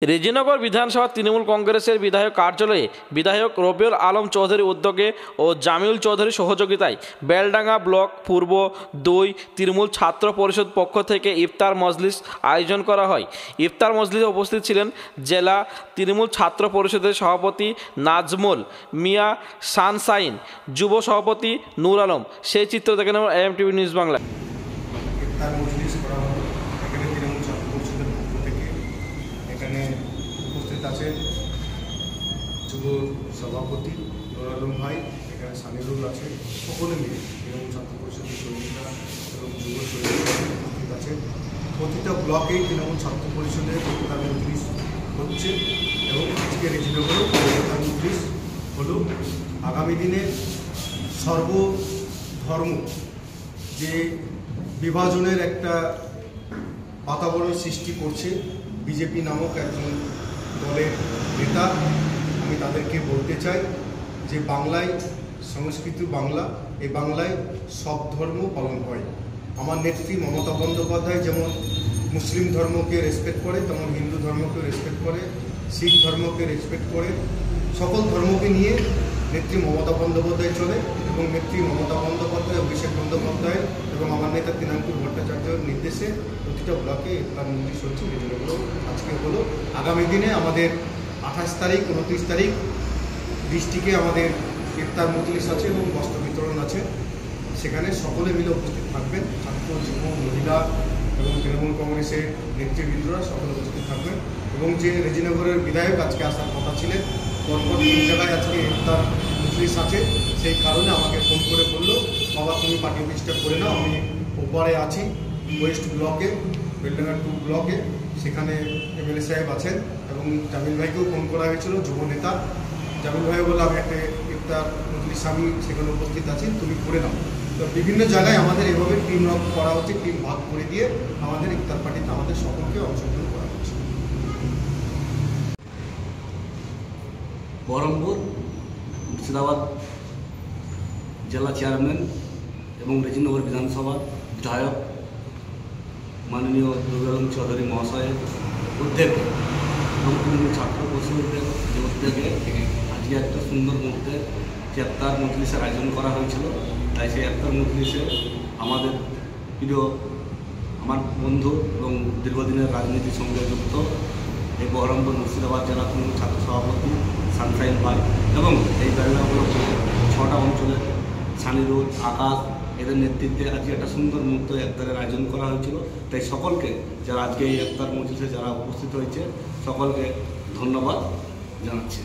রেজিনগর বিধানসভা তৃণমূল কংগ্রেসের বিধায়ক কার্যালয়ে বিধায়ক রবিউল আলম চৌধুরীর উদ্যোগে ও জামিউল চৌধুরীর সহযোগিতায় বেলডাঙ্গা ব্লক পূর্ব 2 তৃণমূল ছাত্র পরিষদ পক্ষ থেকে ইফতার মজলিস আয়োজন করা হয়। ইফতার মজলিসে উপস্থিত ছিলেন জেলা তৃণমূল ছাত্র পরিষদের সভাপতি নাজমুল মিয়া সানশাইন, যুব সভাপতি নূর আলম। সেই চিত্র দেখে নেব এমটিভি নিউজ বাংলা। এখানে উপস্থিত আছেন যুব সভাপতি নূর আলম ভাই, এখানে সানিরুল আছে, সকলে মিলে তৃণমূল ছাত্র পরিষদের সৈনিকরা এবং যুব সৈনিকরা উপস্থিত আছেন। প্রতিটা ব্লকেই তৃণমূল ছাত্র পরিষদের ইফতার মজলিস হচ্ছে এবং আজকে রেজিনগরেও ইফতার মজলিস হলো। আগামী দিনে সর্বধর্ম যে বিভাজনের একটা বাতাবরণ সৃষ্টি করছে বিজেপি নামক একজন দলের নেতা, আমি তাদেরকে বলতে চাই যে বাংলায় সংস্কৃতি বাংলা, এই বাংলায় সব ধর্ম পালন হয়। আমার নেত্রী মমতা বন্দ্যোপাধ্যায় যেমন মুসলিম ধর্মকে রেসপেক্ট করে, তেমন হিন্দু ধর্মকে রেসপেক্ট করে, শিখ ধর্মকে রেসপেক্ট করে, সকল ধর্মকে নিয়ে নেত্রী মমতা বন্দ্যোপাধ্যায় চলে এবং নেত্রী মমতা বন্দ্যোপাধ্যায়, অভিষেক বন্দ্যোপাধ্যায় এবং আমার নেতা তৃণাঙ্কুর ভট্টাচার্যের নির্দেশে প্রতিটা ব্লকে ইফতার মজলিস হচ্ছে। রেজিনগরও আজকে হলো। আগামী দিনে আমাদের 28 তারিখ 29 তারিখ ডিস্ট্রিক্টে আমাদের ইফতার মজলিস আছে এবং বস্ত্র বিতরণ আছে। সেখানে সকলে মিলে উপস্থিত থাকবেন, ছাত্র, যুব, মহিলা এবং তৃণমূল কংগ্রেসের নেতৃবৃন্দরা সকলে উপস্থিত থাকবেন। এবং যে রেজিনগরের বিধায়ক আজকে আসার কথা ছিলেন, পরপর 3 জায়গায় আজকে ইফতার মজলিস আছে, সেই কারণে আমাকে ফোন করে বললো, বাবা তুমি পার্টি অফিসটা করে নাও, আমি ওপারে আছি ওয়েস্ট ব্লকে, বেলডাঙ্গা 2 ব্লকে, সেখানে এমএলএ সাহেব আছেন এবং জামিল ভাইকেও ফোন করা হয়েছিল, যুব নেতা। জামিল ভাই বললো আমি একটা ইফতার মজলিস আমি সেখানে উপস্থিত আছি, তুমি করে নাও। তো বিভিন্ন জায়গায় আমাদের এভাবে টিম করা হচ্ছে, টিম ভাগ করে দিয়ে আমাদের ইফতার পার্টিতে আমাদের সকলকে অংশগ্রহণ করা হচ্ছে। বহরমপুর মুর্শিদাবাদ জেলা চেয়ারম্যান এবং রেজিনগর বিধানসভা বিধায়ক মাননীয় রবিউল আলম চৌধুরী মহাশয়ের উদ্যোগে এবং তৃণমূল ছাত্র পরিষদের যে উদ্যোগে আজকে একটা সুন্দর মুহূর্তে যে ইফতার মজলিসের আয়োজন করা হয়েছিল। তাই সেই ইফতার মজলিসে আমাদের প্রিয় আমার বন্ধু এবং দীর্ঘদিনের রাজনীতির সঙ্গে যুক্ত এই বহরমপুর মুর্শিদাবাদ জেলা তৃণমূল ছাত্র সভাপতি সানশাইন ভাই এবং এই বেলডাঙ্গা 6টা অঞ্চলের সানিরুল, আকাশ, এদের নেতৃত্বে আজকে একটা সুন্দর মুহূর্তে ইফতারের আয়োজন করা হয়েছিল। তাই সকলকে যারা আজকে এই ইফতার মজলিসে যারা উপস্থিত হয়েছে সকলকে ধন্যবাদ জানাচ্ছি।